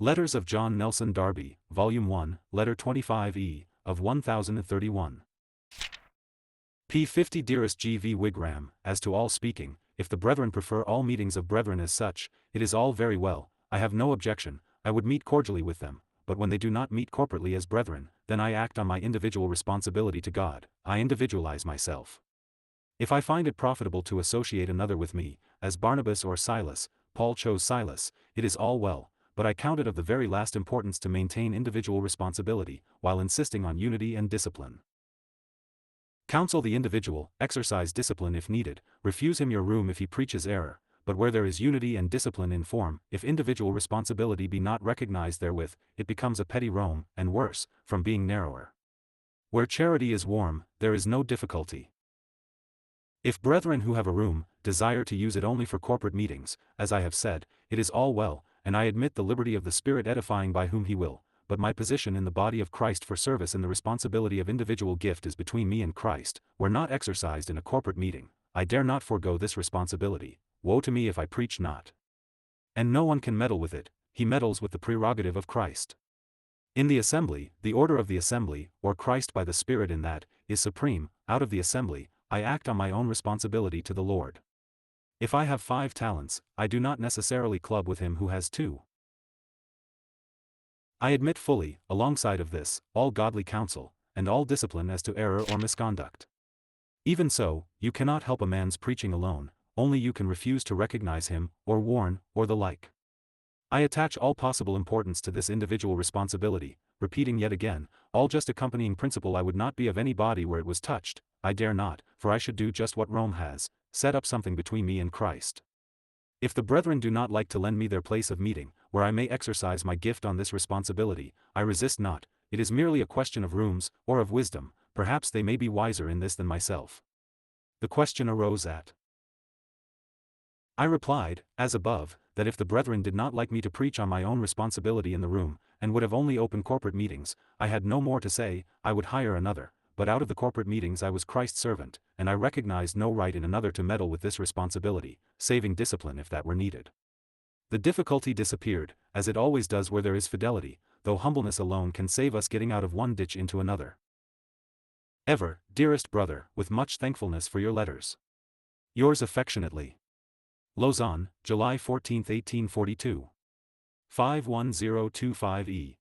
Letters of John Nelson Darby, Volume 1, Letter 25E, of 1031. p. 50. Dearest G. V. Wigram, as to all speaking, if the brethren prefer all meetings of brethren as such, it is all very well, I have no objection, I would meet cordially with them, but when they do not meet corporately as brethren, then I act on my individual responsibility to God, I individualize myself. If I find it profitable to associate another with me, as Barnabas or Silas, Paul chose Silas, it is all well, but I count it of the very last importance to maintain individual responsibility, while insisting on unity and discipline. Counsel the individual, exercise discipline if needed, refuse him your room if he preaches error, but where there is unity and discipline in form, if individual responsibility be not recognized therewith, it becomes a petty Rome, and worse, from being narrower. Where charity is warm, there is no difficulty. If brethren who have a room, desire to use it only for corporate meetings, as I have said, it is all well, and I admit the liberty of the Spirit edifying by whom he will, but my position in the body of Christ for service and the responsibility of individual gift is between me and Christ, were not exercised in a corporate meeting, I dare not forego this responsibility, woe to me if I preach not. And no one can meddle with it, he meddles with the prerogative of Christ. In the assembly, the order of the assembly, or Christ by the Spirit in that, is supreme, out of the assembly, I act on my own responsibility to the Lord. If I have 5 talents, I do not necessarily club with him who has 2. I admit fully, alongside of this, all godly counsel, and all discipline as to error or misconduct. Even so, you cannot help a man's preaching alone, only you can refuse to recognize him, or warn, or the like. I attach all possible importance to this individual responsibility, repeating yet again, all just accompanying principle I would not be of any body where it was touched, I dare not, for I should do just what Rome has, set up something between me and Christ. If the brethren do not like to lend me their place of meeting, where I may exercise my gift on this responsibility, I resist not, it is merely a question of rooms, or of wisdom, perhaps they may be wiser in this than myself. The question arose at. I replied, as above, that if the brethren did not like me to preach on my own responsibility in the room, and would have only open corporate meetings, I had no more to say, I would hire another, but out of the corporate meetings I was Christ's servant, and I recognized no right in another to meddle with this responsibility, saving discipline if that were needed. The difficulty disappeared, as it always does where there is fidelity, though humbleness alone can save us getting out of one ditch into another. Ever, dearest brother, with much thankfulness for your letters. Yours affectionately. Lausanne, July 14, 1842. 51025E.